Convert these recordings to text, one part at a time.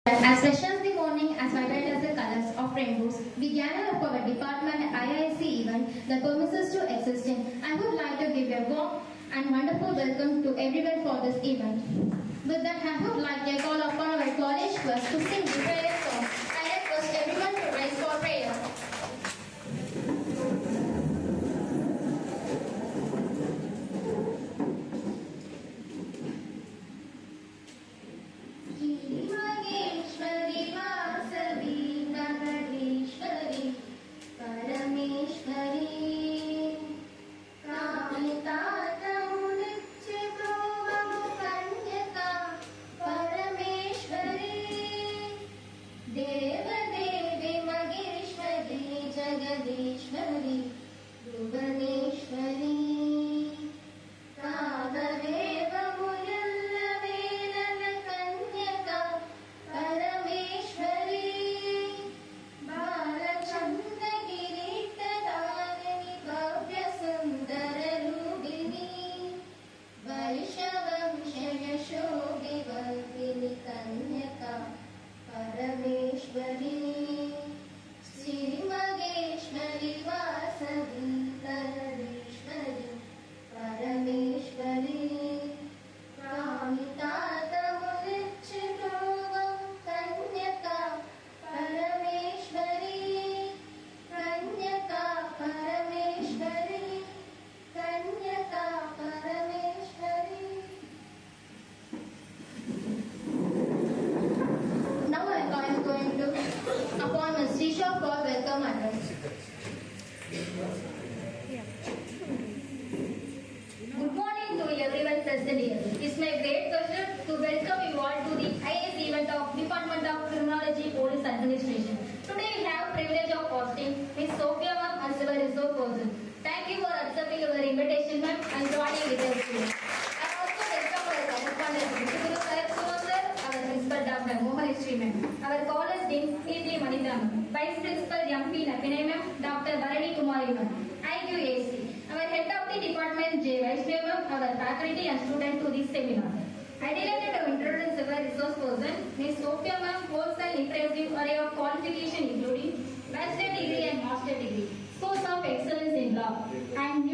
As fresh as the morning, as vibrant as the colors of rainbows, we gather up our department IIC event that permits us to exist in. I would like to give a warm and wonderful welcome to everyone for this event. With that, I would like to call upon our college class to sing the prayer song. I request everyone to rise for prayer. Our college dean P.J. Manidam, Vice Principal M.P. Napinay Ma'am, Dr. Bharani Kumari Ma'am, IQAC, our Head of the Department J. Vaishnav Ma'am, our faculty and students to this seminar. I delighted to introduce our resource person, Ms. Sophia Ma'am, holds an impressive array of qualification including bachelor degree and master degree, scores of excellence in law, and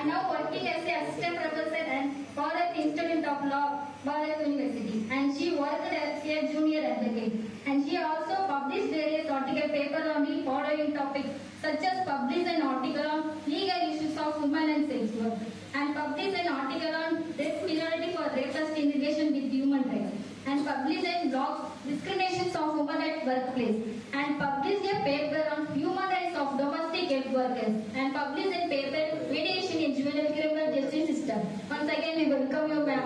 now working as an assistant professor and Bharat Institute of Law, Bharat University, and she worked as a junior advocate. And she also published various article papers on the following topics, such as published an article on legal issues of women and sex work, and published an article on death penalty for rapists in relation with human rights, and published a blog discriminations of women at workplace, and published a paper on human rights of domestic help workers, and published a paper mediation in juvenile criminal justice system. Once again, we welcome you back.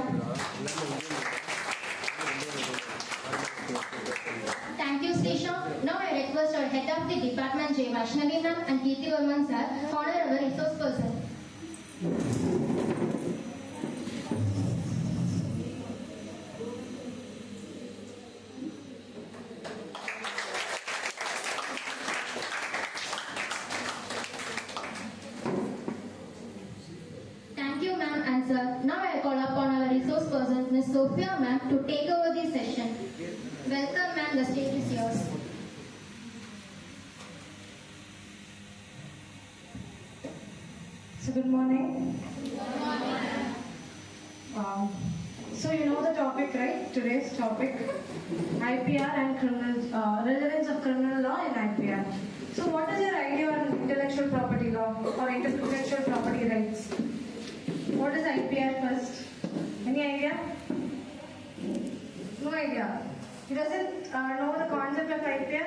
Thank you, Srisha. Now I request our head of the department, J. Vaishnavi Ma'am and Kirti Varman sir, honor our resource person. Thank you, ma'am and sir. Now I call upon our resource person, Ms. Sophia Ma'am, to take over the session. Welcome, ma'am. The stage is yours. So good morning. Good morning. So you know the topic, right? Today's topic, IPR and criminal relevance of criminal law in IPR. So what is your idea on intellectual property law or intellectual property rights? What is IPR first? Any idea? No idea. He doesn't know the concept of IPR?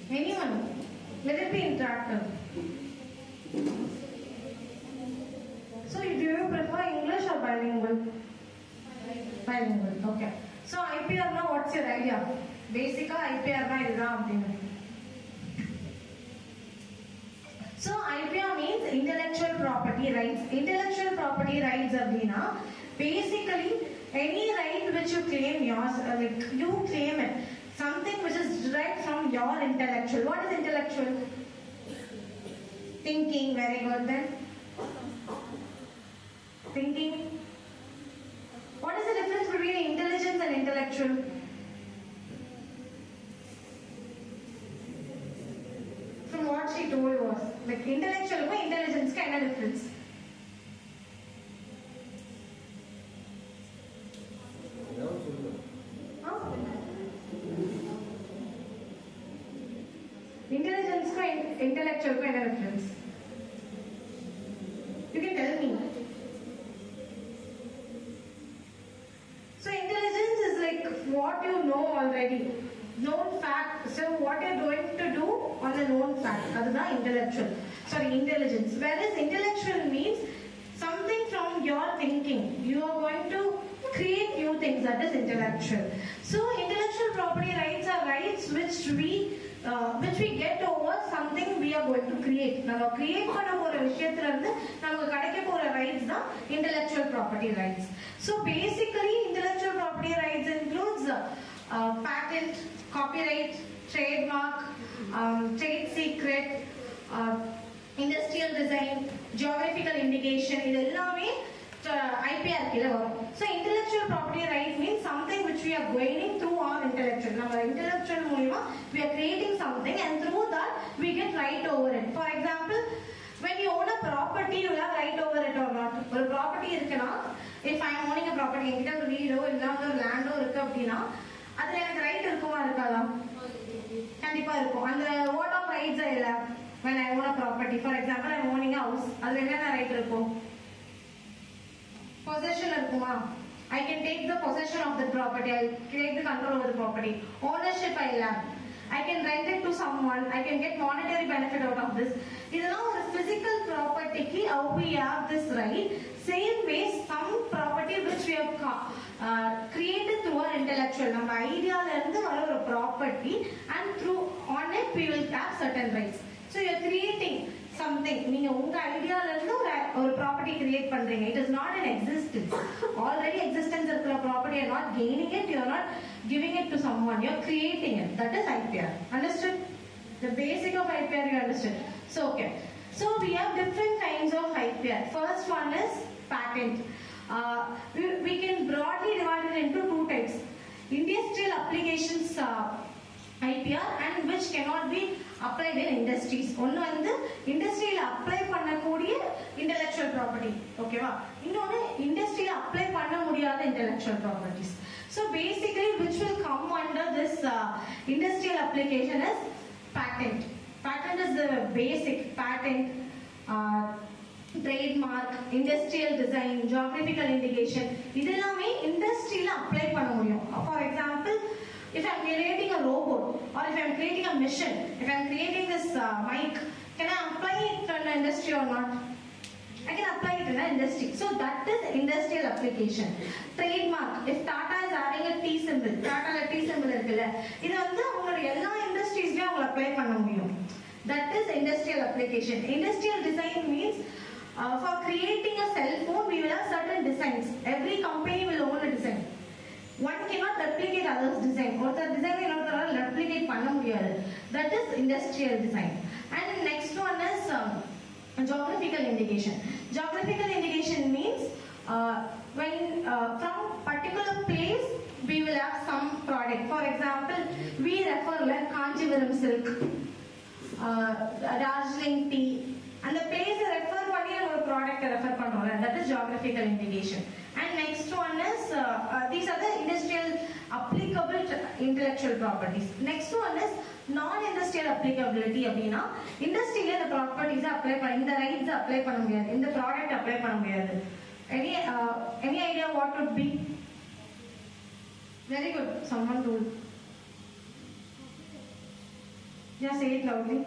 Anyone? Let it be interactive. So do you prefer English or bilingual? Bilingual, okay. So IPR now, what's your idea? Basic IPR na idha. So IPR means intellectual property rights. Intellectual property rights abdina basically any right which you claim yours, like you claim it, something which is derived from your intellectual. What is intellectual? Thinking, very good then. Thinking. What is the difference between intelligence and intellectual? Like intellectual and intelligence ka enna difference? Intelligence ka intellectual ka enna difference? You can tell me. So intelligence is like what you know already, known fact. So what you're going to do on a known fact. That's not intellectual. Sorry, intelligence. Whereas intellectual means something from your thinking. You are going to create new things. That is intellectual. So intellectual property rights are rights which we get over something we are going to create. நம்ம create பண்ண போற விஷயத்துல இருந்து நமக்கு கிடைக்க போற rights தான் intellectual property rights. So basically intellectual property rights includes patent, copyright, trademark, trade secret, industrial design, geographical indication. இது எல்லாமே IPR கீழ வரும். So intellectual property right means something which we are gaining through our intellectual. நம்ம intellectual மூலமா we are creating something and through that we get right over it. For example, when you own a property, you have right over it or not. ஒரு property இருக்குனா, if I am owning a property, என்கிட்ட ஒரு வீடோ இல்ல ஒரு Lando இருக்கு அப்படினா அதுல எனக்கு ரைட் இருக்குமா இருக்காதா? கண்டிப்பா இருக்கும். அந்த vote of rights இல்ல. When I own a property, for example, I am owning a house, அதுல என்ன ரைட் இருக்கும்? Possession irukuma. I can take the possession of the property. I take the control over the property. Ownership I have. I can rent it to someone. I can get monetary benefit out of this. இதெல்லாம் ஒரு physical property ki how we have this right. Same way some property which we have created through our intellectual. நம்ம ஐடியால இருந்து வர ஒரு property and through on it we will have certain rights. So you are creating something. நீங்க உங்க ஐடியால இருந்து ஒரு ப்ராப்பர்ட்டி கிரியேட் பண்றீங்க. It is not an existence. Already existence இருக்கிற property, you are not gaining it, you are not giving it to someone, you are creating it. That is IPR. Understood? The basic of IPR you understood. So okay. So we have different kinds of IPR. First one is patent. We can broadly divide it into two types. Industrial applications IPR and which cannot be applied in industries. ஒன்னு வந்து இண்டஸ்ட்ரியில apply பண்ணக்கூடிய intellectual property. ஓகேவா? இன்னொன்னு இண்டஸ்ட்ரியில apply பண்ண முடியாத intellectual properties. So basically which will come under this industrial application is patent. Patent is the basic patent, trademark, industrial design, geographical indication. இதெல்லாமே இண்டஸ்ட்ரியில அப்ளை பண்ண முடியும். For example, if I am creating a robot or if I am creating a machine, if I am creating this mic, can I apply it in an industry or not? I can apply it in an industry. So that is industrial application. Trademark. If Tata is adding a T symbol, Tata T symbol இருக்குல்ல, இது வந்து உங்களோட எல்லா இண்டஸ்ட்ரீஸ்லயும் அவங்க apply பண்ண முடியும். That is industrial application. Industrial design means for creating a cell phone, we will have certain designs. Every company will own a design. One cannot replicate others' design. ஒருத்தர் design இன்னொருத்தரால replicate பண்ண முடியாது. That is industrial design. And next one is geographical indication. Geographical indication means when from particular place we will have some product. For example, we refer like Kanjivaram silk, Darjeeling tea, and the place refer பண்ணி ஒரு product refer பண்றோம். That is geographical indication. And next one is these are the industrial applicable intellectual properties. Next one is non-industrial applicability. அப்படின்னா இண்டஸ்ட்ரியில இந்த properties apply பண்ண, இந்த rights apply பண்ண முடியாது, இந்த ப்ராடக்ட் அப்ளை பண்ண முடியாது. Any idea what would be? Very good. Someone told. Yeah, say it loudly.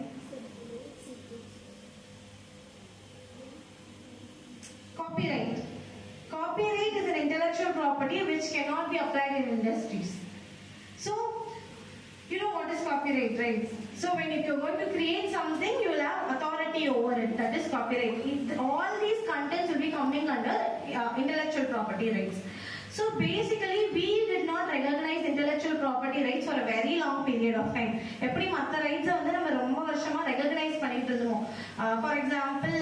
Copyright. Copyright is an intellectual property which cannot be applied in industries. So, you know what is copyright, right? So, when you're going to create something, you will have authority over it. That is copyright. All these contents will be coming under intellectual property rights. So, basically, we did not recognize intellectual property rights for a very long period of time. எப்படி மற்ற ரைட்ஸை வந்து நம்ம ரொம்ப வருஷமா recognise பண்ணிட்டு இருந்தோம். For example,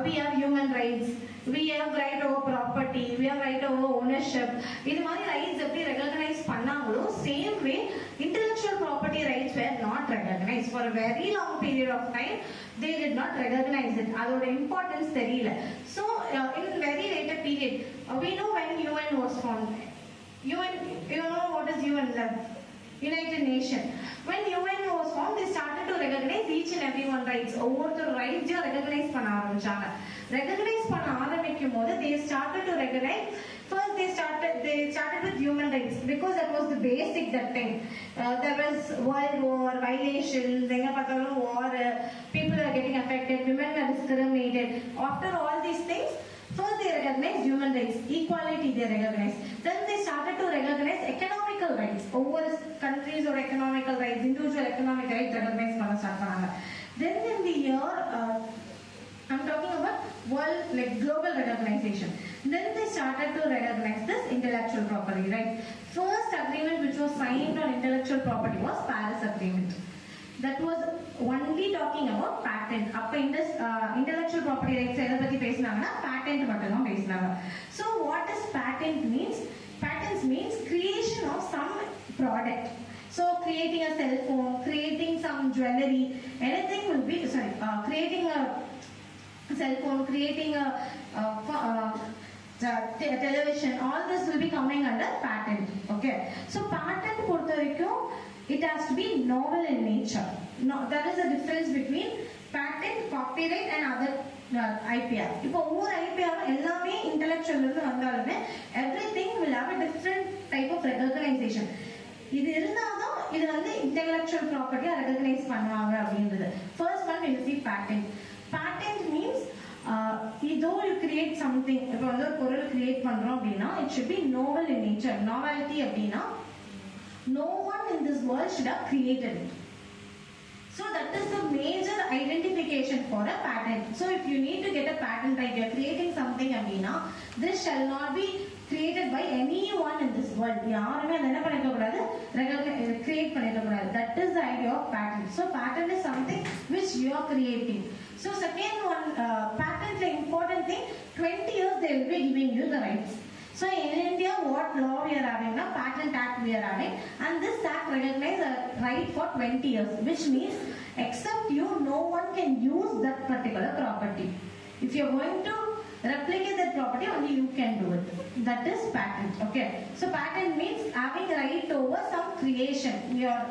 we have human rights, we have right over property, we have right over ownership. இது மாதிரி ரைட்ஸ் எப்படி ரெகக்னைஸ் பண்ணாங்களோ same way intellectual property rights were not recognized for a very long period of time. they did not recognize it. அதோட importance தெரியல. So in very later period, we know when UN was formed. UN, you know what is UN? United Nations. When UN was formed, they started to recognize each and everyone rights. ஒவ்வொருத்தர் rights recognize பண்ண ஆரம்பிச்சாங்க. Recognize பண்ண ஆரம்பிக்கும் போது they started to recognize. First they started with human rights because that was the basic that time. There was world war, violations, war, people are getting affected, women are discriminated. After all these things, first they recognized human rights, equality they recognized. Then they started to recognize economical rights. Over countries or economical rights, individual economic rights recognized பண்ண start பண்ணாங்க. Then in the year I'm talking about world, like global recognition. Then they started to recognize this intellectual property, right? First agreement which was signed on intellectual property was Paris Agreement. That was only talking about patent. அப்ப intellectual property rights எதை பத்தி பேசினாங்கன்னா patent மட்டும் தான் பேசினாங்க. So what does patent means? Patents means creation of some product. So creating a cell phone, creating some jewelry, anything will be creating a cell phone, creating a television, all this will be coming under patent. Okay, so patent பொறுத்த வரைக்கும் it has to be novel in nature. No, there is a difference between patent, copyright and other IPR. இப்போ ஒவ்வொரு IPR எல்லாமே intellectual இருந்து வந்தாலுமே everything will have a different type of recognition. இது இருந்தாதான் இது வந்து intellectual property recognize பண்ணுவாங்க அப்படின்றது. First one we see patent. Patent means though you create something, இப்போ வந்து ஒரு பொருள் create பண்றோம் அப்படின்னா it should be novel in nature. Novelty அப்படின்னா no one in this world should have created it. So that is the major identification for a patent. So if you need to get a patent, like you are creating something அப்படின்னா this shall not be created by anyone in this world. யாருமே அதை என்ன பண்ணிக்க கூடாது, create பண்ணிக்க கூடாது. That is the idea of patent. So patent is something which you are creating. So second one, patent the important thing, 20 years they will be giving you the rights. So in India, what law we are having now? Patent Act we are having, and this act recognizes a right for 20 years, which means except you, no one can use that particular property. If you are going to replicate that property, only you can do it. That is patent. Okay. So patent means having right over some creation. You are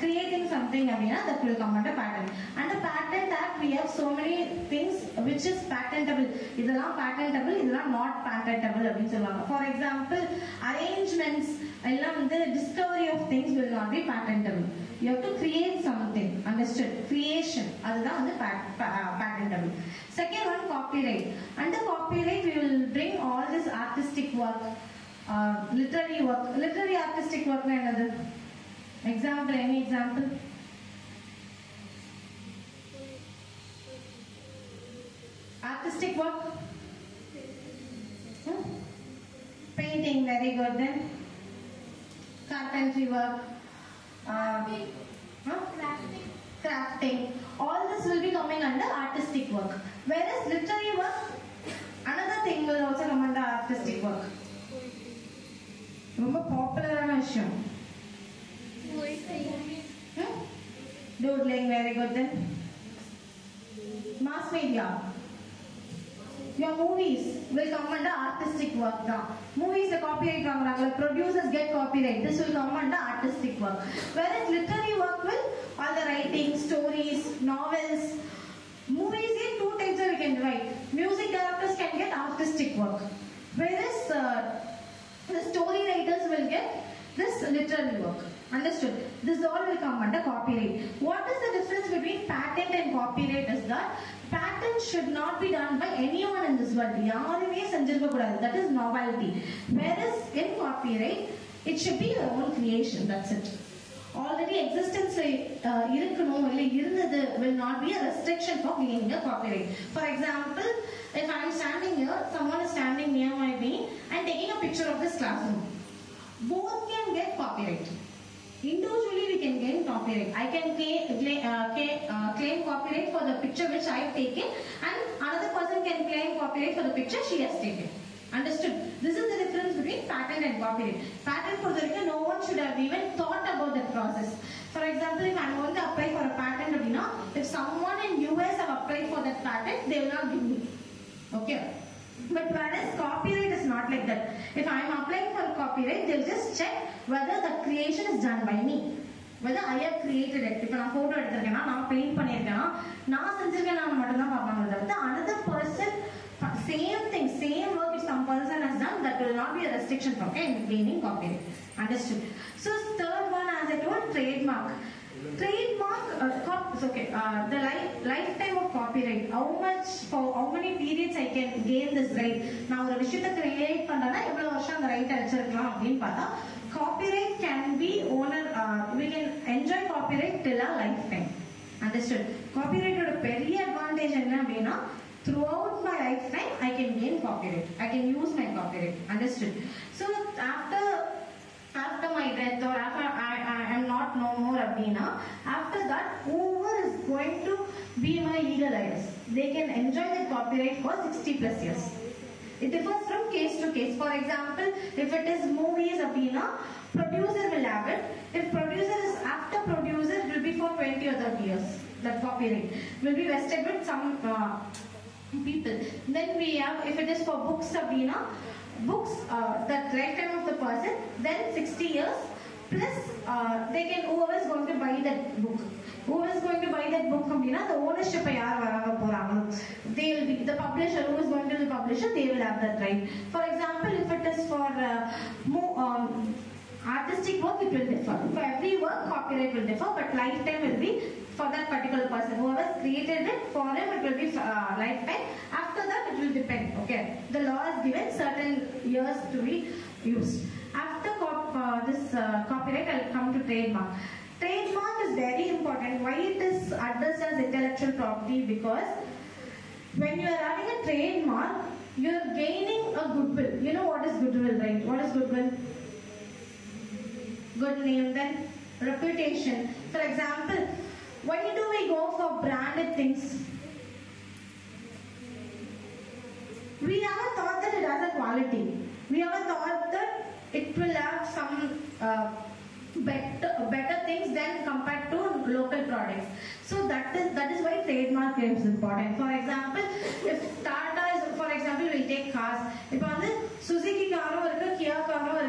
creating something, that will come under patent. Under Patent Act, we have so many things which is patentable. இதெல்லாம் patentable, இதெல்லாம் not patentable அப்படின்னு சொல்லுவாங்க. For example, arrangements எல்லாம் வந்து discovery of things will not be patentable. You have to create something. Understood? Creation. அதுதான் வந்து patentable. Second one, copyright. Under copyright, we will bring all this artistic work, literary work. Literary artistic work na enadhu? Example, any example? Artistic work? Painting, very good then. Carpentry work. Crafting. All this will be coming under artistic work. Whereas literary work, another thing will also come under artistic work. ரொம்ப பாப்புலரான விஷயம். Doodling, very good then. Mass media. Your movies will come under artistic work தான். Movies copyright வாங்குறாங்க, producers get copyright. This will come under artistic work. Whereas literary work will all the writing, stories, novels. Movies here two types we can divide. Music directors can get artistic work, whereas the story writers will get this literary work. Understood? This all will come under copyright. What is the difference between patent and copyright is that patent should not be done by anyone in this world. யாருமே செஞ்சிருக்க கூடாது. That is novelty. Whereas in copyright, it should be your own creation. That's it. Already existence இருக்கணும் இல்லை இருந்தது will not be a restriction for gaining a copyright. For example, if I am standing here, someone is standing near me and taking a picture of this classroom. Both can get copyright. Individually we can gain copyright. I can claim copyright for the picture which I have taken, and another person can claim copyright for the picture she has taken. Understood? This is the difference between patent and copyright. Patent for the no one should have even thought about that process. For example, if I'm going to apply for a patent, if someone in US have applied for that patent, they will not give me. Okay. But whereas copyright is not like that. If I am applying for copyright, they'll just check whether the creation is done by me. Whether I have created it. If I have photo எடுத்திருக்கேனா, நான் paint பண்ணிருக்கேனா, நான் செஞ்சிருக்கேனா மட்டும் தான் பார்ப்பாங்க. தவிர another person same thing, same work if some person has done, that will not be a restriction for gaining copyright. Understood? So third one, as I told, trademark. Trademark, okay. The lifetime of copyright. How much, for how many periods I can gain this right? Now, ஒரு விஷயத்தை create பண்ணனா எவ்வளவு வருஷம் அந்த right அடிச்சிருக்கலாம் அப்படின்னு பார்த்தா, copyright can be owner. We can enjoy copyright till our lifetime. Understood? Copyright ஓட பெரிய advantage என்ன அப்படின்னா, throughout my lifetime I can gain copyright. I can use my copyright. Understood? So after my death or after I am not no more abdina, after that whoever is going to be my legal heirs, they can enjoy the copyright for 60 plus years. It differs from case to case. For example, if it is movies abdina, producer will have it. If producer is after producer, it will be for 20 or 30 years. That copyright will be vested with some people. Then we have, if it is for books abdina, books, that lifetime of the person, then 60 years plus they can, whoever is going to buy that book, whoever is going to buy that book abdina, the ownership yaar varaanga poranga, they will be the publisher. Who is going to be the publisher, they will have that right. For example, if it is for artistic work, it will differ. For every work, copyright will differ, but lifetime will be for that particular person. Whoever created it, for him it will be lifetime. After that, it will depend. Okay, the law is given certain years to be used. After this copyright, I will come to trademark. Trademark is very important. Why it is addressed as intellectual property? Because when you are having a trademark, you are gaining a goodwill. You know what is goodwill, right? What is goodwill? Good name, then reputation. For example, why do we go for branded things? We have thought that it has a quality. We have thought that it will have some better things than compared to local products. So that is why trademark is important. For example, if Tata is, for example, we take cars. If on the Suzuki car or Kia car or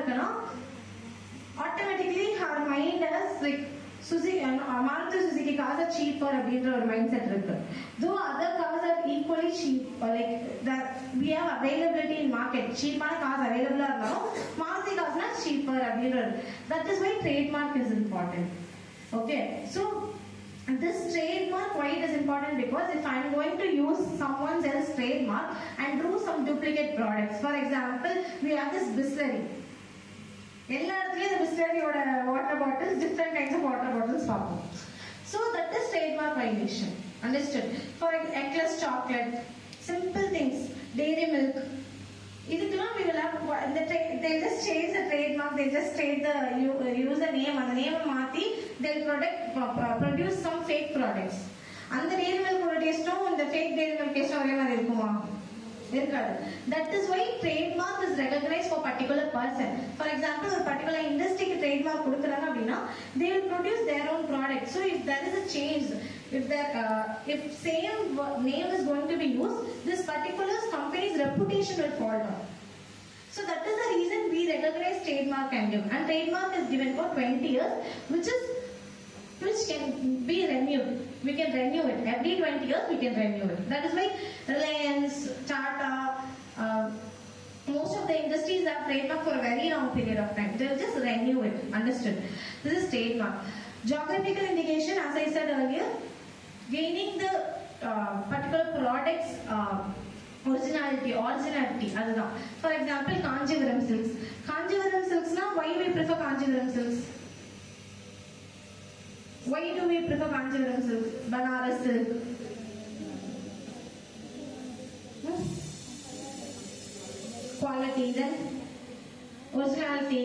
automatically her mind has like Maruti Suzuki cars are cheaper அப்படின்ற ஒரு mind set இருக்கு. Though other cars are equally cheap, like that we have availability in market. Cheaper cars available இருந்தாலும் Maruti cars are cheaper அப்படின்ற. That is why trademark is important. Okay, so this trademark, why it is important? Because if I am going to use someone else's trademark and do some duplicate products, for example, we have this Bisleri. எல்லா இடத்துலயும் இந்த பிஸ்லரியோட water bottles, different types of water bottles பார்ப்போம். So that is trademark violation. Understood? For eclairs chocolate, simple things, Dairy Milk, இதுக்கெல்லாம் we will have they just change the trademark, they just change the user name, அந்த name மாத்தி they produce some fake products. அந்த dairy மில்கோட டேஸ்டும் இந்த fake dairy milk டேஸ்டும் ஒரே மாதிரி இருக்குமா? That is why trademark is recognized for particular person. For example, a particular industry ki trademark kudukranga appadina, they will produce their own product. So if there is a change, if same name is going to be used, this particular company's reputation will fall down. So that is the reason we recognize trademark and give. And trademark is given for 20 years, which can be renewed. We can renew it. Every 20 years we can renew it. That is why Reliance, Tata, most of the industries have trademark for a very long period of time. They will just renew it. Understood? This is trademark. Geographical indication, as I said earlier, gaining the particular product's originality. For example, Kanjivaram silks. Kanjivaram silks, now why we prefer Kanjivaram silks? Why do we prefer Kanjivaram silk? Banaras silk? Quality, then originality.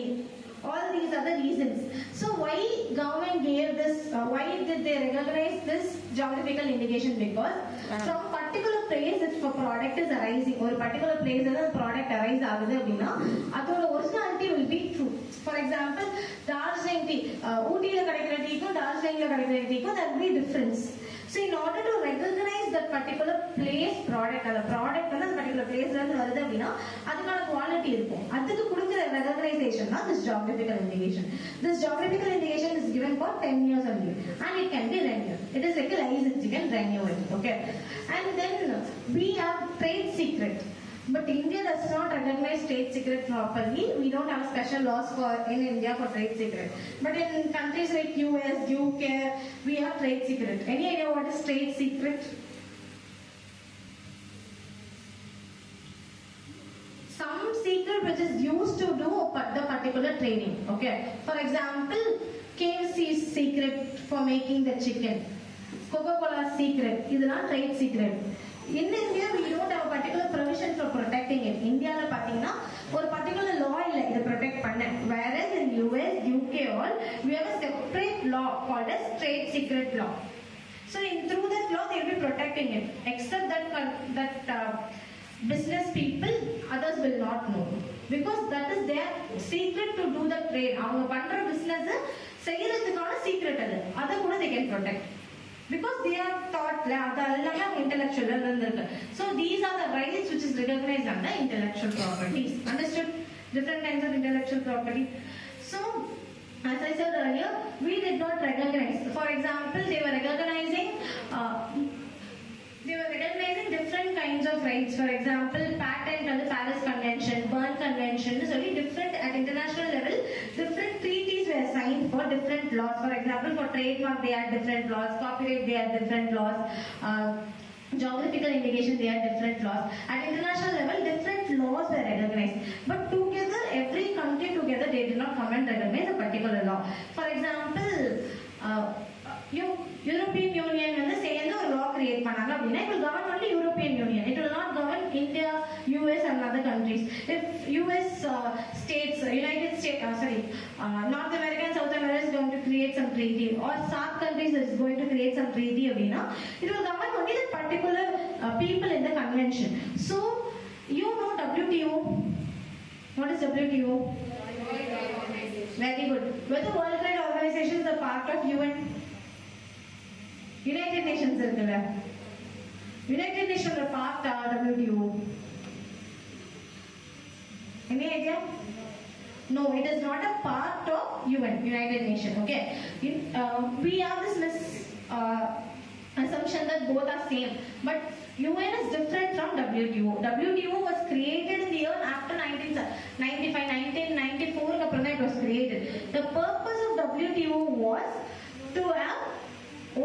All these are the reasons. So why government gave this? Why did they recognize this geographical indication? Because from particular place, if a product is arising, or particular place where the product arise agudhu appadina, adoda originality will be true. For example, Darjeeling tea, Ooty la kadaikra tea ku Darjeeling offline la kadaiku, there will be difference. So in order to recognize that particular place product, அந்த product வந்து அந்த particular place ல இருந்து வருது அப்படின்னா அதுக்கான quality இருக்கும். அதுக்கு கொடுக்கிற recognition தான் this geographical indication. This geographical indication is given for 10 years only and it can be renewed. It is like a license, you can renew it. Okay. And then we have trade secret. But India does not recognize trade secret properly. We don't have special laws in India for trade secret. But in countries like US, UK, we have trade secret. Any idea what is trade secret? Some secret which is used to do the particular training. Okay. For example, KFC's secret for making the chicken. Coca-Cola's secret. This is not trade secret. In India, we don't have a particular provision for protecting it. India la pathina or particular law illa idu protect panna. Whereas in US, UK all we have a separate law called as trade secret law. So through that law they will be protecting it. Except that business people, others will not know because that is their secret to do the trade. Avanga pandra business seiradhukana secret adu. Adha kuda they can protect. Because they are taught intellectual. So these are the rights which is recognized under intellectual properties. Understood? Different kinds of intellectual property. So, as I said earlier, we did not recognize. For example, they were recognizing different kinds of rights. For example, patent under Paris Convention, Berne Convention, so different at international level, different treaties were signed for different laws. For example, for trademark they had different laws, copyright they had different laws, geographical indication they had different laws. At international level, different laws were recognized. But together, every country together, they did not come and recognize a particular law. For example, European Union வந்து சேர்ந்து ஒரு law create பண்ணாங்க அப்படின்னா it will govern only European Union. It will not govern India, US and other countries. If US states, United States, North America and South America is going to create some treaty or South countries is going to create some treaty அப்படின்னா it will govern only the particular people in the convention. So you know WTO. What is WTO? Very good. Whether World Trade Organization is a part of UN? United Nations இருக்குல்ல United Nations are part of WTO. Any idea? No, it is not a part of UN, United Nations. Okay, we have this assumption that both are same, but UN is different from WTO. WTO was created in the year after 1994. It was created. The purpose of WTO was to have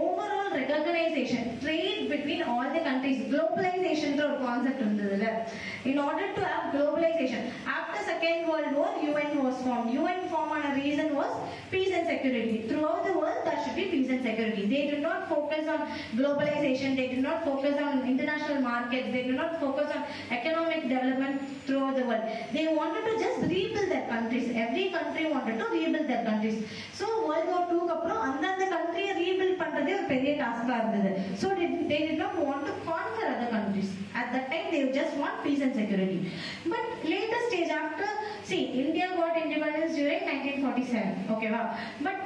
overall recognition, trade between all the countries, globalization through a concept. In order to have globalization, after Second World War, UN was formed. UN formed on a reason was peace and security. Throughout the world, there should be peace and security. They did not focus on globalization. They did not focus on international markets. They did not focus on economic development throughout the world. They wanted to just rebuild their countries. Every country wanted to rebuild their countries. So World War II அப்புறம் அந்த country rebuild பண்றதே ஒரு பெரிய டாஸ்கா இருந்தது. So they did not want to conquer other countries. At that time they just want peace and security. But later stage after, see, India got independence during 1947. Okay, wow. But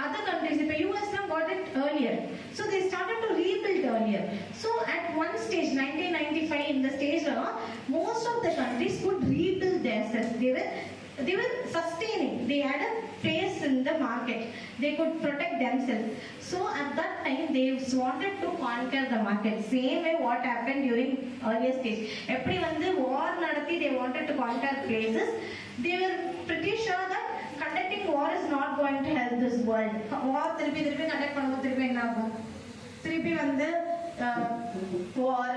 other countries, the US got it earlier. So they started to rebuild earlier. So at one stage, 1995, in the stage, most of the countries could rebuild themselves. They were sustaining. They had a place in the market. They could protect themselves. So at that time, they wanted to conquer the market. Same way what happened during earlier stage. Every when the war nadati, they wanted to conquer places. They were pretty sure that conducting war is not going to help this world. War திருப்பி conduct பண்ணும்போது திருப்பி என்ன ஆகும்? திருப்பி வந்து war,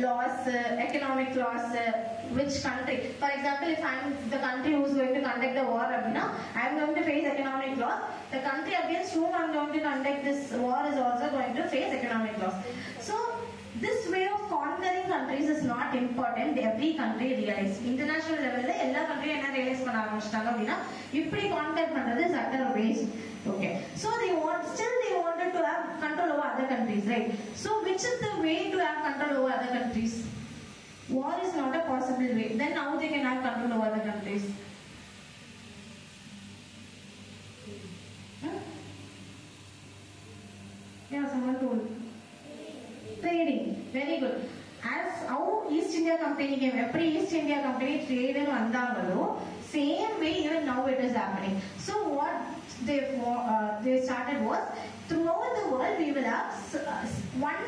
loss, economic loss. Which country? For example, if I am the country who is going to conduct the war, I am going to face economic loss. The country against whom I am going to conduct this war is also going to face economic loss. So this way of conquering countries is not important. Every country realize. International level la ella country enna realize பண்ண ஆரம்பிச்சிட்டாங்க அப்படினா இப்படி conquer பண்றது is utter waste. Okay, so they wanted to have control over other countries, right? So which is the way to have control over other countries? War is not a possible way. Then how they can have control over other countries? Very good. As how East India Company came, every East India Company trade in vandangalo, same way even now it is happening. So what they started was, throughout the world we will have one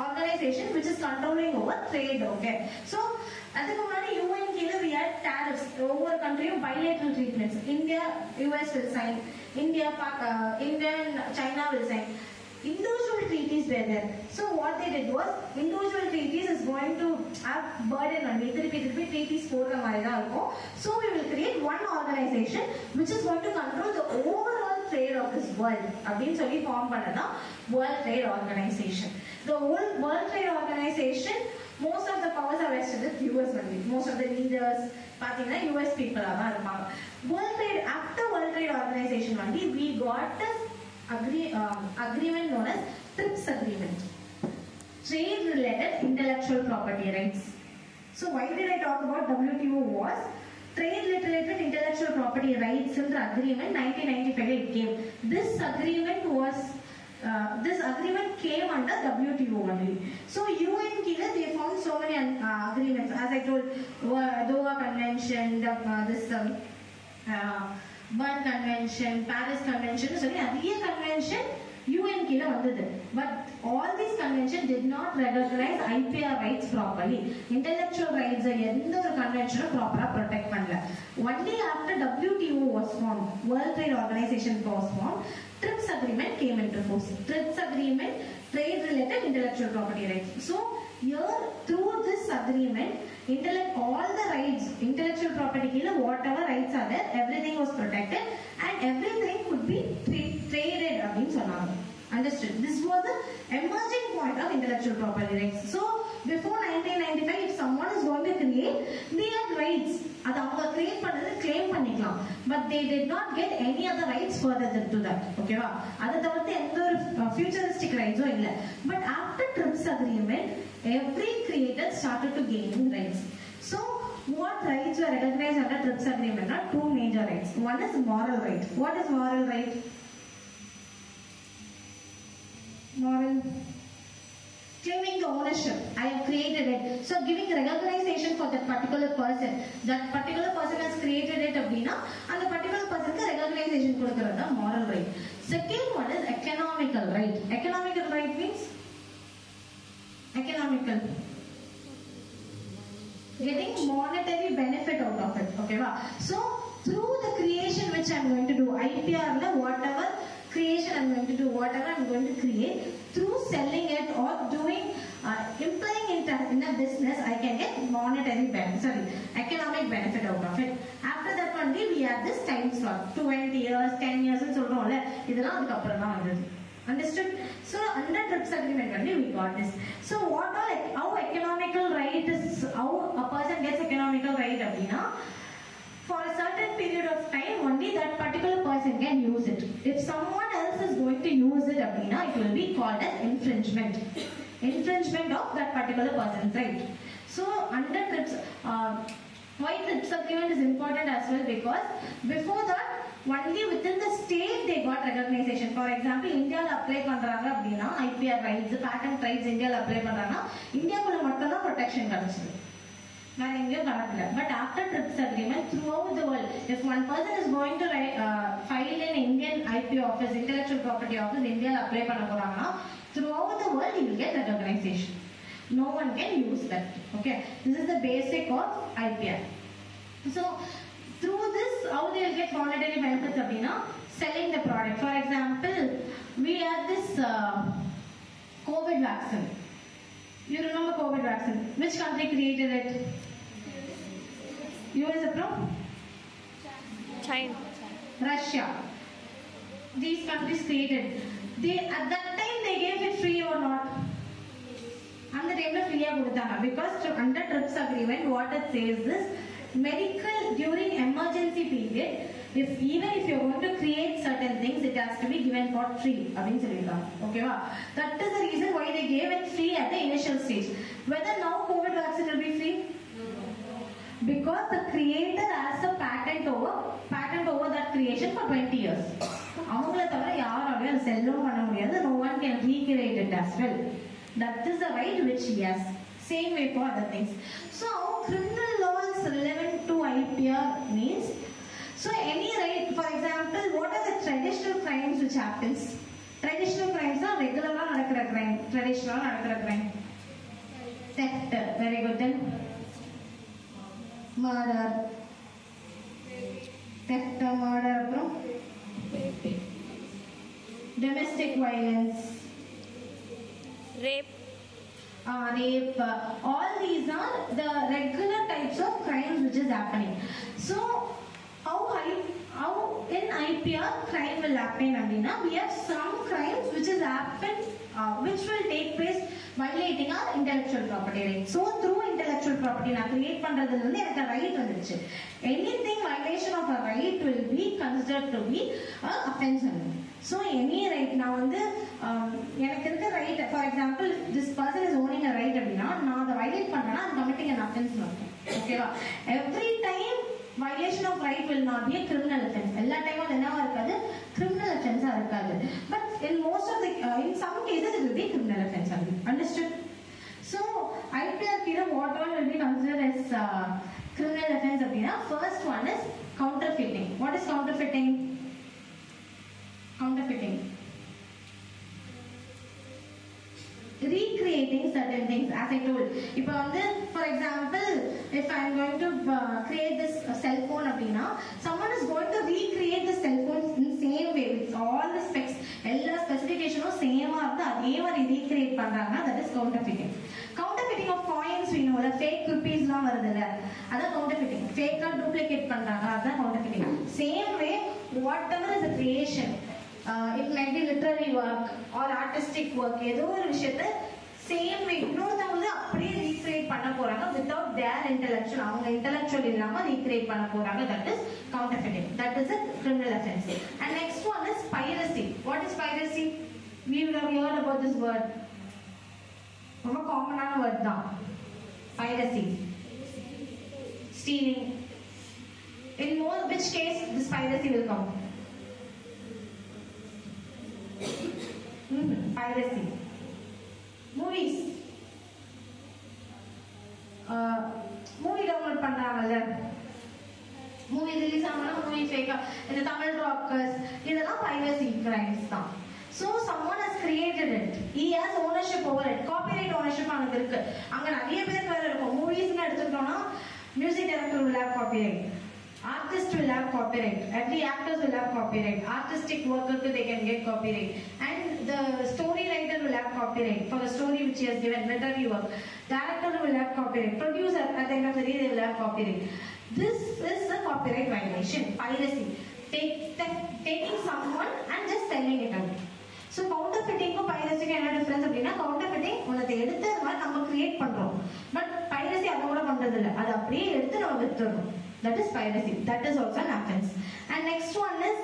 organization which is controlling over trade. Okay, so அதுக்கு முன்னாடி UN கீழ we had tariffs. ஒவ்வொரு கண்ட்ரியும் bilateral treatments. India, US will sign. India and China will sign. Individual treaties were there. So what they did was, individual treaties is going to have burden on me. திருப்பி treaties போடுற மாதிரி தான் இருக்கும். So we will create one organization which is going to control the overall trade of this world. அப்படின்னு சொல்லி form பண்ணதா World Trade Organization. The whole World Trade Organization, most of the powers are vested with US only. Most of the leaders பாத்தீங்கன்னா US people தான் இருப்பாங்க. World Trade, after World Trade Organization only, we got this agreement known as TRIPS agreement, trade related intellectual property rights. So why did I talk about WTO was trade related intellectual property rights in the agreement 1995 it came. This agreement came under WTO only. So UN kila they found so many agreements, as I told, Doha Convention, Bern Convention, Paris Convention, sorry, நிறைய convention UN கீழ வந்தது. But all these conventions did not recognize IPR rights properly. Intellectual rights எந்த ஒரு convention proper protect பண்ணல. Only after WTO was formed, World Trade Organization was formed, TRIPS agreement came into force. TRIPS agreement, trade related intellectual property rights. So here, through this agreement, all the rights, intellectual property kila whatever rights are there, everything was protected and everything could be traded அப்படின்னு சொன்னாங்க. Understood? This was the emerging point of intellectual property rights. So before 1995, if someone is going to create, they had rights. அது அவங்க create பண்ணது claim பண்ணிக்கலாம். But they did not get any other rights further to that. ஓகேவா? அதை தவிர்த்து எந்த ஒரு futuristic rights இல்ல. But after TRIPS agreement, every creator started to gain rights. So what rights were recognized under TRIPS agreement? Are two major rights. One is moral right. What is moral right? Moral, claiming the ownership. I have created it. So giving recognition for that particular person. That particular person has created it அப்படினா அந்த particular person க்கு recognition கொடுக்கிறது தான் moral right. Second one is economical right. Economical right means economical, getting monetary benefit out of it. Okay va? So through the creation which I am going to do, IPR la whatever creation I am going to do, whatever I am going to create, through selling it or doing employing it in a business, I can get monetary benefit, economic benefit out of it. After that only we have this time slot, 20 years, 10 years னு சொல்றோம்ல, இதெல்லாம் அதுக்கு அப்புறம் தான் வந்தது. Understood? So under TRIPS agreement only we got this. So what all, how economical right is, how a person gets economical right அப்படினா, for a certain period of time only that particular person can use it. If someone else is going to use it அப்படினா, it will be called as infringement. Infringement of that particular person's right. So under TRIPS, why TRIPS agreement is important as well, because before that only within the state they got recognition. For example, India la apply பண்றாங்க அப்படினா IPR rights, patent rights India la apply பண்றாங்க, இந்தியாக்குள்ள மட்டும் தான் protection கிடைச்சது, வேற எங்கேயும் கிடைக்கல. But after TRIPS agreement, throughout the world, if one person is going to file in Indian IP office, intellectual property office, India la apply பண்ண போறாங்கன்னா, throughout the world you will get recognition. No one can use that. Okay, this is the basic of IPR. So through this, how they will get monetary benefits அப்படினா, selling the product. For example, we had this COVID vaccine. You remember COVID vaccine? Which country created it? US from? China. Russia. These countries created. They at that time they gave it free or not? அந்த டைம்ல ஃப்ரீயா கொடுத்தாங்க. Because under TRIPS agreement, what it says is, medical during emergency period, even if you are going to create certain things, it has to be given for free அப்படின்னு சொல்லிருக்காங்க. ஓகேவா? That is the reason why they gave it free at the initial stage. Whether now COVID vaccine will be free? Because the creator has a patent over that creation for 20 years. அவங்கள தவிர யாராலையும் செல்லும் பண்ண முடியாது. No one can recreate it as well. That is the right which yes. Same way for other things. So criminal law is relevant to IPR means, so any right, for example, what are the traditional crimes which happens? Traditional crimes are regular crime, traditional crime. Theft, very good then. Murder. Theft, murder, domestic violence. Rape. Rape, all these are the regular types of crimes which is happening. So, how in IPR crime will happen? Abhina, we have some crimes which is happen, which will take place violating our intellectual property right. So, through intellectual property, na create பண்றதுல இருந்து எனக்கு right வந்துச்சு. Anything violation of a right will be considered to be a offense. So, any right now வந்து எனக்கு இருக்க right, for example, this person is owning a right அப்படின்னா நான் அதை violate பண்ணேன்னா I'm committing an offense. ஓகேவா? Every time violation of right will not be a criminal offense. எல்லா டைமும் அது என்னவா இருக்காது? Criminal offense இருக்காது. But in most of the, in some cases it will be criminal offense. Understood? So, IPR kira what all will be considered as criminal offense அப்படின்னா first one is counterfeiting. What is counterfeiting? Counterfeiting. Recreating certain things, as I told. இப்போ வந்து, for example, if I am going to create this cell phone அப்படின்னா, someone is going to recreate the cell phone in same way with all the specs, எல்லா ஸ்பெசிஃபிகேஷனும் சேமா இருந்து அதே மாதிரி recreate பண்றாங்கன்னா that is counterfeiting. Counterfeiting of coins we know, the fake rupeesலாம் வருதுல்ல, அதான் counterfeiting. Fake ஆ duplicate பண்றாங்க, அதான் counterfeiting. Same way, whatever is a creation, it might be literary work or artistic work, ஏதோ ஒரு விஷயத்தை சேம் வே இன்னொருத்தவங்க அப்படியே ரீக்ரியேட் பண்ண போறாங்க without their intellectual, அவங்க intellectual இல்லாம ரீக்ரியேட் பண்ண போறாங்க, that is counterfeiting. That is a criminal offense. And next one is piracy. What is piracy? We would have heard about this word. ரொம்ப காமனான வேர்ட் தான் piracy. Stealing. In which case this piracy will come? Piracy. Movies. Movie download பண்றாங்கல்ல, movie release ஆனா movie ஃபேக்கா, இந்த Tamil Rockers, இதெல்லாம் piracy crimes தான். So someone has created it. He has ownership over it. Copyright ownership அவனுக்கு இருக்கு. அங்க நிறைய பேருக்கு வேற இருக்கும். மூவிஸ்னு எடுத்துட்டோம்னா music director will have copyright. Artist will have copyright. Every actors will have copyright. Artistic work they can get copyright. And the story writer will have copyright for the story which he has given, literary work. Director will have copyright. Producer at the end of the day they will have copyright. This is a copyright violation, piracy. Taking someone and just selling it out. So counterfeiting ko piracy ku enna difference அப்படினா, counterfeiting உனது எடுத்து நம்ம create பண்றோம், but piracy அதோட பண்றது இல்ல, அது அப்படியே எடுத்து நம்ம வித்துறோம். That is piracy. That is also an offense. And next one is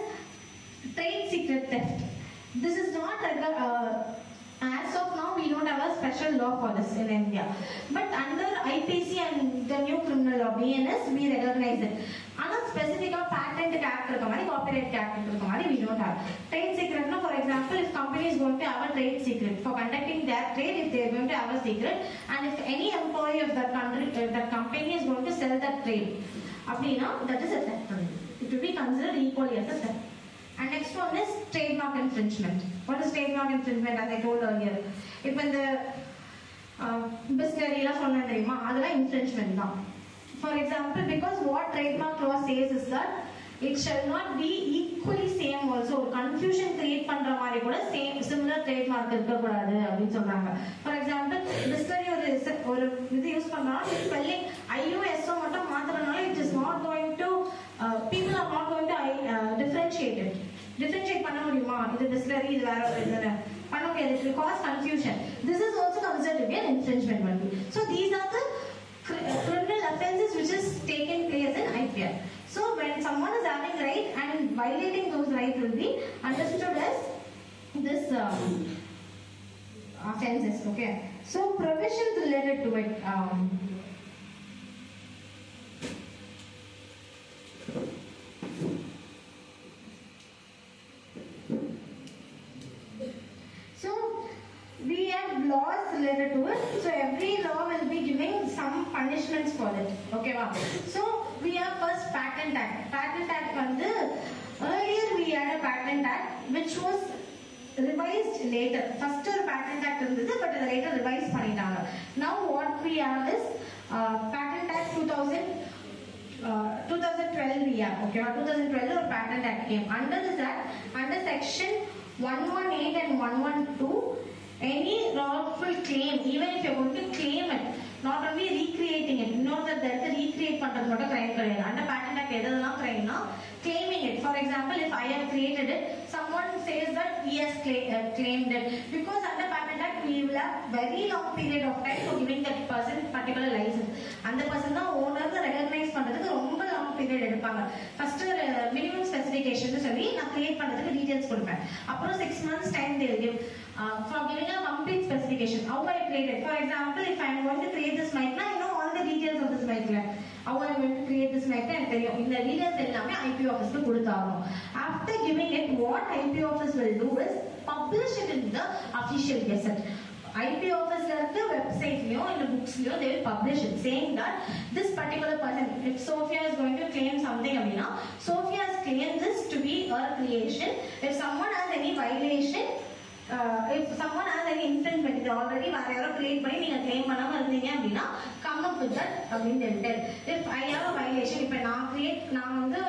trade secret theft. This is not as of now we don't have a special law for this in India, but under IPC and the new criminal law BNS we recognize it. Ana specific patent act irukka mari, copyright act irukka mari we don't have. Trade secret na, for example, if company is going to have a trade secret for conducting their trade, if they are going to have a secret, and if any employee of that country, that company is going to sell that trade அப்படின்னா, that is a theft. It will be considered equally as a theft. And next one is trademark infringement. What is trademark infringement? As I told earlier, இப்போ இந்த பிஸ்லரி எல்லாம் சொன்னா தெரியுமா, அதெல்லாம் infringement தான். For example, because what trademark law says is that it shall not be equally same also. ஒரு confusion create பண்ற மாதிரி கூட same similar trademark இருக்க கூடாது அப்படி சொல்றாங்க. For example, பிஸ்லரி ஒரு இது யூஸ் பண்ணா spelling IUSO மட்டும் மாத்துறனால it is not going to, people are not going to differentiate it. Differentiate பண்ண முடியுமா, இது பிஸ்லரி இது வேற ஒரு இதுன்னு பண்ண முடியாது. It will cause confusion. This is also considered to be an infringement only. So these are the criminal offenses which is taken place in IPR. So when someone is having right and violating those rights will be understood as this offenses. Okay. So provisions related to it. So we have laws related to it. So every law will be giving some punishments for it. Okay, wow. So we have first Patent Act. Patent Act வந்து earlier we had a Patent Act which was revised later. First ஒரு Patent Act இருந்தது, but அதை later revise பண்ணிட்டாங்க. Now what we have is Patent Act 2012 we have. Okay, 2012 ஒரு Patent Act came. Under this act, under section 118 and 112, any wrongful claim, even if you're going to claim it, not only recreating it, not that there is a recreate பண்றது மட்டும் crime கிடையாது. Under Patent Act எதெல்லாம் crime னா claiming it. For example, if I have created it, someone says that he has claimed it. Because under Patent Act, we will have very long period of time for giving that person particular license. அந்த person தான் owner recognize பண்றதுக்கு ரொம்ப long period எடுப்பாங்க. First minimum specification சொல்லி நான் create பண்றதுக்கு details கொடுப்பேன். அப்புறம் 6 months time they will give for giving a complete specification. How I created. For example, if I am going to create this mic, I know all the details of this mic. How I am going to create this mic, எனக்கு தெரியும். இந்த details எல்லாமே IP office க்கு கொடுத்தாகணும். After giving it, what IP office will do is publish it in the official gazette. IP office இருக்க வெப்சைட்லயோ இல்ல புக்ஸ்லயோ they will publish it saying that this particular person, if Sophia is going to claim something அப்படினா Sophia has claimed this to be her creation. If someone has any violation, if someone has any infringement, இது already வேற யாரோ create பண்ணி நீங்க claim பண்ணாம இருந்தீங்க அப்படினா come up with that அப்படின்னு tell. If I have a violation, இப்ப நான் வந்து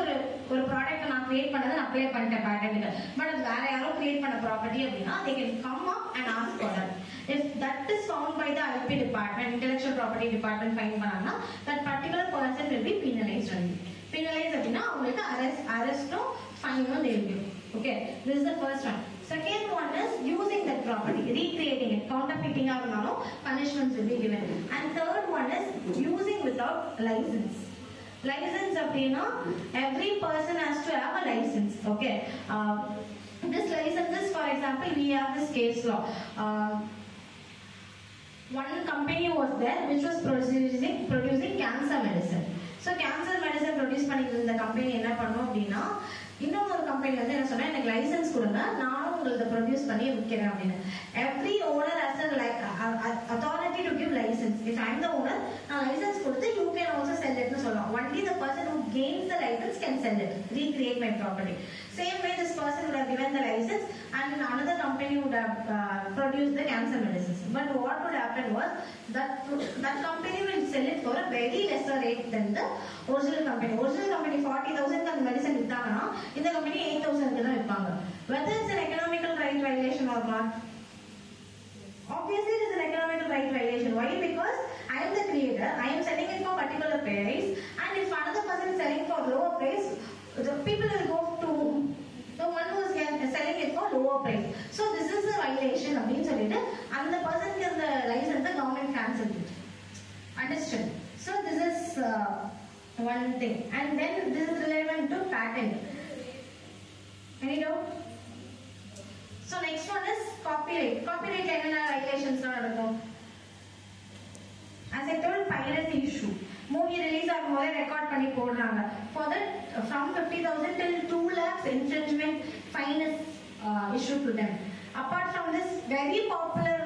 ஒரு ப்ராடக்ட் நான் create பண்ணதை நான் அப்ளை பண்ணிட்டேன் பேட்டன்ட்க்கு, பட் அது வேற யாரோ create பண்ண ப்ராப்பர்ட்டி அப்படினா they can come up and ask for that. If that is found by the IP department, intellectual property department find பண்ணாங்கன்னா that particular person will be penalized only. Penalized அப்படினா அவங்களுக்கு arrest-ஓ fine-ஓ they will give. Okay, this is the first one. Second one is using that property, recreating it, counterfeiting ஆ இருந்தாலும் punishments will be given. And third one is using without license. License அப்படினா every person has to have a license. Okay, this license is, for example, we have this case law. One company was there which was producing cancer medicine. So cancer medicine produce பண்ணிட்டு இருந்த company என்ன பண்ணும் அப்படின்னா இன்னொரு company வந்து என்ன சொன்னா எனக்கு லைசன்ஸ் கொடுங்க, நானும் உங்களுக்கு ப்ரொடியூஸ் பண்ணி விற்கிறேன் அப்படின்னு. Every owner has authority to give license. If I am the owner, நான் லைசன்ஸ் கொடுத்து you can also sell it னு சொல்லலாம். Only the person who gains the license can sell it, recreate my property. Same way this person would have given the license and another company would have produced the cancer medicines. But what would happen was that company will sell it for a very lesser rate than the original company. Original company 40,000 க்கு அந்த medicine வித்தாங்கன்னா இந்த company 8,000 க்கு தான் விப்பாங்க. Whether it's an economical right violation or not? Obviously it is an economical right violation. Why? Because I am the creator, I am selling it for particular price, and if another person is selling for lower price, the people will go to the one who is selling it for lower price. So this is a violation அப்படின்னு சொல்லிட்டு அந்த பர்சனுக்கு அந்த லைசன்ஸை government cancel பண்ணிட்டு. Understood? So this is one thing, and then this is relevant to patent. Any doubt? So next one is copyright. Copyright என்னென்ன violations நடக்கும்? As I told, piracy issue. Movie release ஆகும்போது record பண்ணி போடுறாங்க. For that, from 50,000 till 2 lakhs infringement fine is issued to them. Apart from this, very popular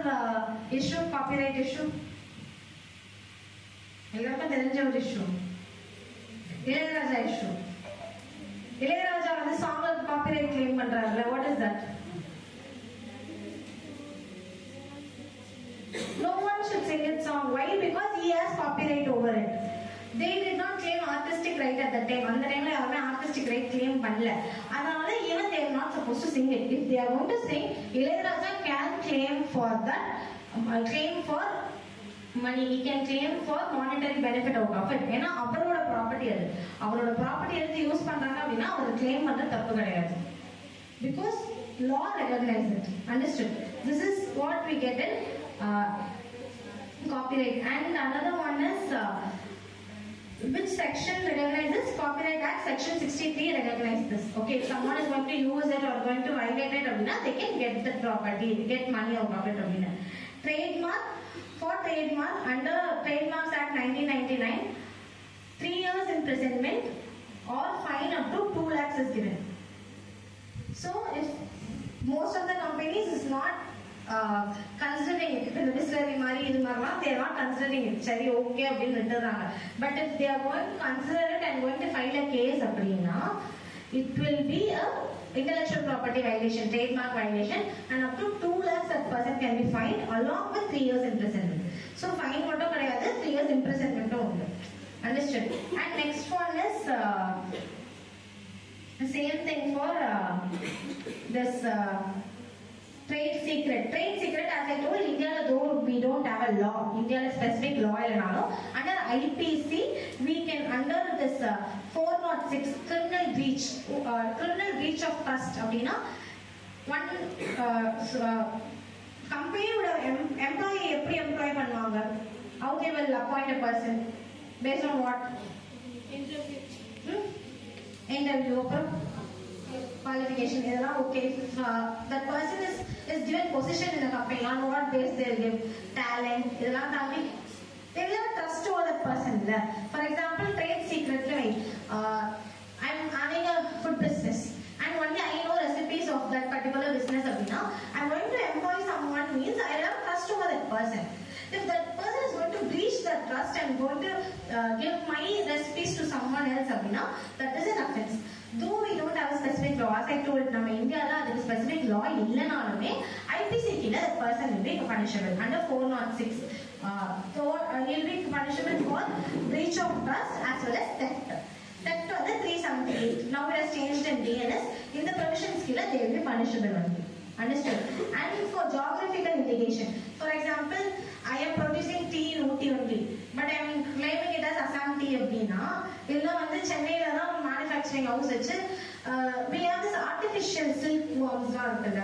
issue, copyright issue. எல்லாருக்கும் தெரிஞ்ச ஒரு issue. Ilaiyaraaja issue. Ilaiyaraaja வந்து சாங்க்கு காப்பிரைட் கிளைம் பண்றாருல, what is that? No one should sing his song. Why? Because he has copyright over it. They did not claim artistic right at that time. அந்த டைம்ல யாருமே artistic right claim பண்ணல. அதனால even they are not supposed to sing it. If they are going to sing, Ilaiyaraaja can claim for that, claim for money. He can claim for monetary benefit out of it. ஏன்னா அவரோட property அது. அவரோட property எடுத்து use பண்றாங்க அப்படின்னா அவர் claim பண்ண தப்பு கிடையாது. Because law recognize it. Understood? This is what we get in copyright. And another one is which section recognizes? Copyright Act section 63 recognizes this. Okay, if someone is going to use it or going to violate it, they can get the property, get money out of it. Trademark, for trademark under Trademarks Act 1999, 3 years imprisonment or fine up to 2 lakhs is given. So if most of the companies is not considering it. இந்த distillery மாதிரி இது மாதிரிலாம் they are not considering it. சரி okay அப்படின்னு விட்டுறாங்க. But if they are going to consider it and going to file a case அப்படின்னா it will be a intellectual property violation, trademark violation, and up to 2 lakhs that person can be fined along with 3 years imprisonment. So fine மட்டும் கிடையாது, 3 years imprisonment உண்டு. Understood? And next one is same thing for this trade secret. Trade secret, as I told, India though we don't have a law, India specific law illanalo, under IPC we can under this 406 criminal breach of trust அப்படினா one company would employee எப்படி employ பண்ணுவாங்க, how they will appoint a person based on what? Interview qualification இதெல்லாம் okay. If that person is given position in a company, on what base they will give talent இதெல்லாம் தாண்டி they will have trust over that person. For example, trade secret like I'm having a food business and only I know recipes of that particular business அப்படின்னா I'm going to employ someone means I have trust over that person. If that person is going to breach that trust and going to give my recipes to someone else அப்படின்னா that is an offense. Though we don't have a specific law, as I told, நம்ம இந்தியால அதுக்கு specific law இல்லனாலுமே IPC கீழ that person will be punishable under 406. So he will be punishable for breach of trust as well as theft. Theft வந்து 378. Now it has changed in DNS. In the provisions கீழ they will be punishable only. Understood? And for geographical indication, for example, I am producing tea in Ooty only, but I am claiming it as Assam tea அப்படின்னா இல்ல வந்து சென்னையில தான் manufacturing house வச்சு we have this artificial silk worms தான் இருக்குல்ல,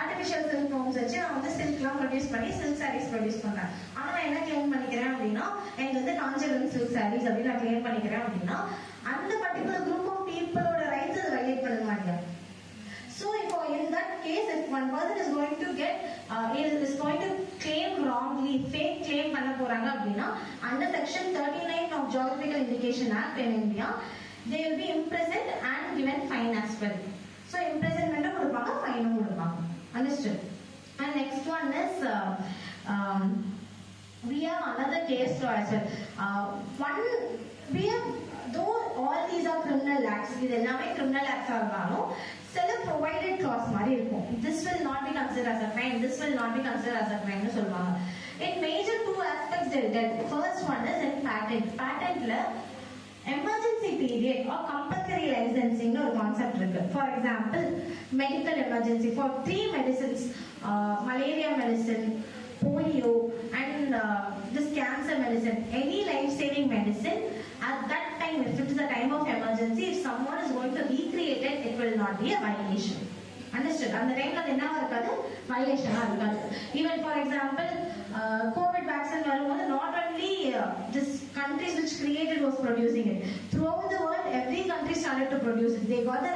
artificial silk worms வச்சு நான் வந்து silkலாம் ப்ரொடியூஸ் பண்ணி silk sarees ப்ரொடியூஸ் பண்றேன். ஆனா நான் என்ன claim பண்ணிக்கிறேன் அப்படின்னா எனக்கு வந்து காஞ்சிபுரம் silk sarees அப்படின்னு நான் claim பண்ணிக்கிறேன் அப்படின்னா அந்த particular group of people ஓட rights அது violate பண்ண மாட்டேன். So in that case, if one person is going to get is going to claim wrongly, fake claim பண்ண போறாங்க அப்படின்னா under section 39 of Geographical Indication Act in India, they will be imprisoned and given fine as well. So imprisonment கொடுப்பாங்க, fine கொடுப்பாங்க. Understood? And next one is we have another case law as well. We have, though all these are criminal acts, இது எல்லாமே criminal acts இருந்தாலும் சில provided clause மாதிரி இருக்கும். This will not be considered as a crime, this will not be considered as a crime னு சொல்வாங்க. In major two aspects they did. First one is in patent. Patentல emergency period or compulsory licensing னு ஒரு concept இருக்கு. For example, medical emergency for 3 medicines, malaria medicine, polio and this cancer medicine, any life-saving medicine, at that time, if it is a time of emergency, if someone is going to recreate it, it will not be a violation. Understood? And the time அது என்னவா இருக்காது, violation இருக்காது. Even for example, COVID vaccine வரும்போது not only this countries which created was producing it. Throughout the world, every country started to produce it. They got the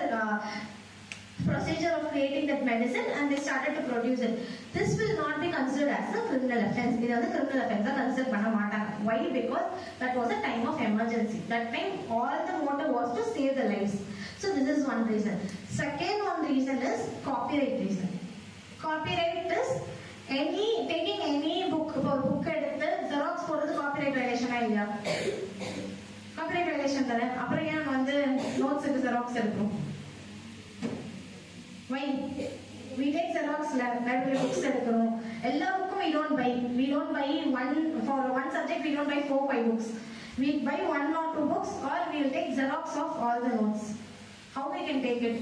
procedure of creating that medicine and they started to produce it. This will not be considered as a criminal offense. இது வந்து criminal offense consider பண்ண மாட்டாங்க. Why? Because that was a time of emergency. That time all the motive was to save the lives. So this is one reason. Second one reason is copyright reason. Copyright is taking any book, book எடுத்து xerox போடுறது copyright violation ஆ இல்லையா? Copyright violation தானே. அப்புறம் ஏன் வந்து நோட்ஸ்க்கு xerox எடுக்கணும்? Why? We take xerox library books எடுக்கணும். எல்லா புக்கும் we don't buy one for one subject. We don't buy 4-5 books. We buy 1 or 2 books, or we will take xerox of all the notes. How we can take it?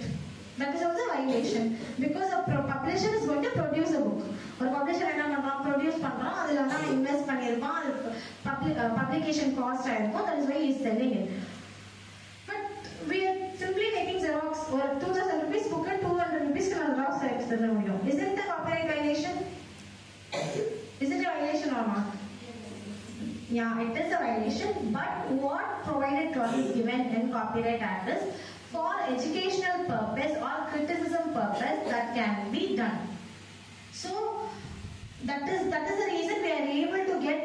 That is also a violation because a publisher is going to produce a book. ஒரு publisher என்ன பண்றான், produce பண்றான், அதுல வந்து அவன் invest பண்ணிருப்பான், அது publication cost ஆயிருக்கும், that is why he is selling it. But we are simply taking xerox or 2000 rupees book and 200 rupees க்கு நான் xerox எடுத்துட முடியும். Is it a copyright violation? Is it a violation or not? Yeah, it is a violation. But what provided clause is given in Copyright Act is for educational purpose or criticism purpose that can be done. So that is the reason we are able to get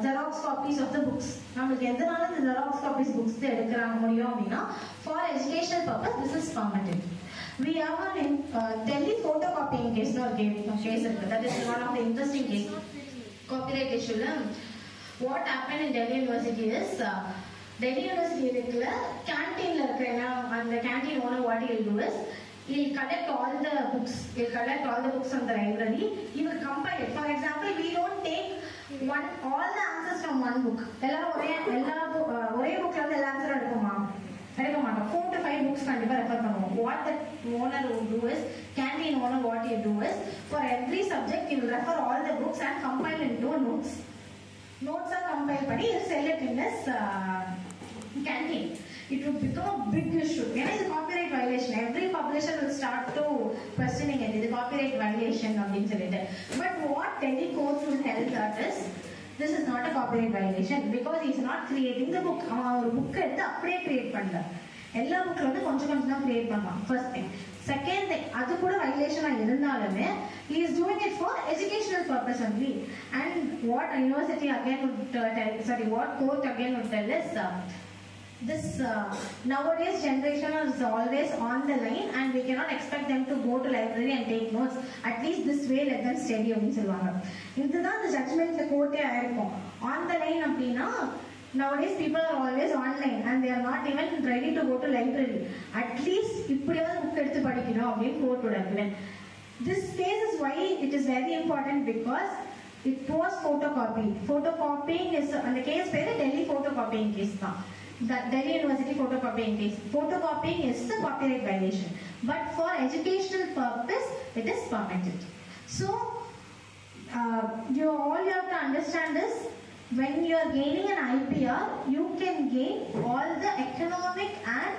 xerox copies of the books. நமக்கு எதனால இந்த xerox copies books எடுக்கறாங்க முடியும் அப்படினா for educational purpose this is permitted. We have one in Delhi photocopying case, no case. That is one of the interesting case. Copyright issue. What happened in Delhi University is Delhi University canteen and the canteen owner, what he will do is he'll collect all the books. He'll collect all the books from the library. He will compile it. For example, we don't take all the answers from one book. ஒரே bookல இருந்து எல்லா ஆன்சரும் எடுக்க மாட்டோம். 4 to 5 books கண்டிப்பா refer பண்ணுவோம். What the owner will do is, canteen owner what he will do is, for every subject he will refer all the books and compile into notes. Notes are compiled பண்ணி he'll sell it in his canteen. It will become a big issue. It is a copyright violation. Every publisher will start to questioning it. It is a copyright violation of the But what Delhi court will tell that is, this is not a copyright violation because he is not creating the book. ஒரு book எடுத்து அப்படியே create பண்ணல. எல்லா bookல வந்து கொஞ்சம் தான் create பண்ணலாம். First thing. Second thing, அது கூட violation இருந்தாலுமே he is doing it for educational purpose only. And what university again would tell, what court again would tell is, this nowadays generation is always on the line and we cannot expect them to go to library and take notes. At least this way let them study அப்படின்னு சொல்லுவாங்க. இதுதான் the judgment the court ஆயிருக்கும். On the line அப்படின்னா nowadays people are always online and they are not even ready to go to library. At least இப்படியாவது book எடுத்து படிக்கணும் அப்படின்னு court would have given. This case is why it is very important because it was photocopying. Photocopying is அந்த case பேரு Delhi photocopying case தான். The Delhi University photocopying case. Photocopying is a copyright violation, but for educational purpose, it is permitted. So, you have to understand this. When you are gaining an IPR, you can gain all the economic and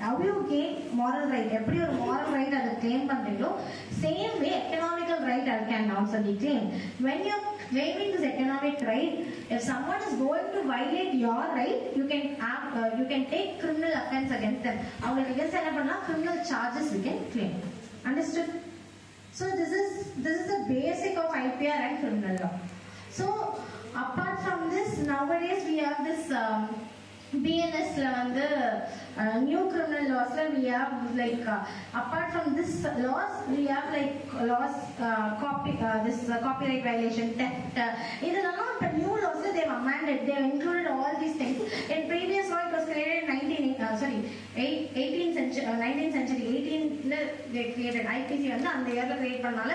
how you gain moral right. Every moral right are claim pandrilo. Same way, economical right can also be claimed. When you are claiming this economic right, if someone is going to violate your right, you can take criminal offense against them. Avங்களுக்கு against என்ன பண்ணலாம், criminal charges we can claim. Understood? So this is the basic of IPR and criminal law. So apart from this, nowadays we have this BNS la வந்து new criminal laws la we have like apart from this laws we have like laws copyright violation, theft. இதெல்லாம் இப்ப new laws they have amended, they have included all these things. In previous law it was created in 19th century 18 they created IPC வந்து அந்த இயர்ல create பண்ணால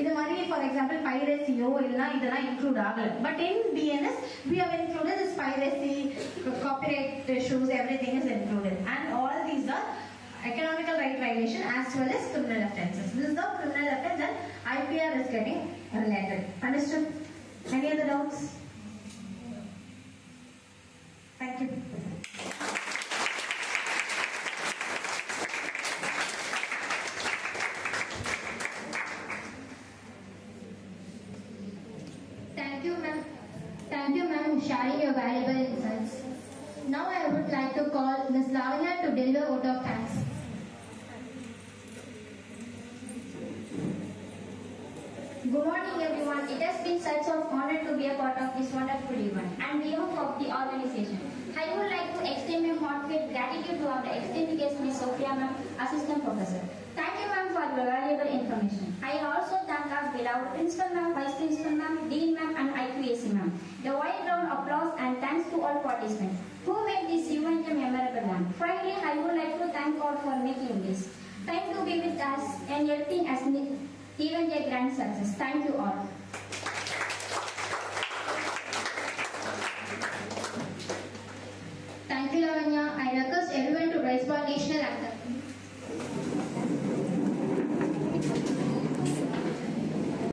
இது மாதிரி for example piracy இதெல்லாம் include ஆகல. But in BNS we have included this piracy, copyright issues, everything is included, and all these are economical right violation as well as criminal offences. This is the criminal offence and IPR is getting related. Understood? Any other doubts? Thank you. Thank you, ma'am, for sharing your valuable insights. Now I would like to call Ms. Lavanya to deliver vote of thanks. Good morning, everyone. It has been such an honor to be a part of this wonderful event and behalf of the organization. I would like to extend my heartfelt gratitude to our esteemed guest, Ms. Sophia, ma'am, Assistant Professor. Thank you, ma'am, for your valuable information. I also thank our beloved Principal, ma'am, Vice Principal, ma'am, Dean, ma'am, and IQAC, ma'am. A wide round of applause and thanks to all participants who made this event a memorable one. Finally, I would like to thank God for making this time to be with us and helping us event a grand success. Thank you all.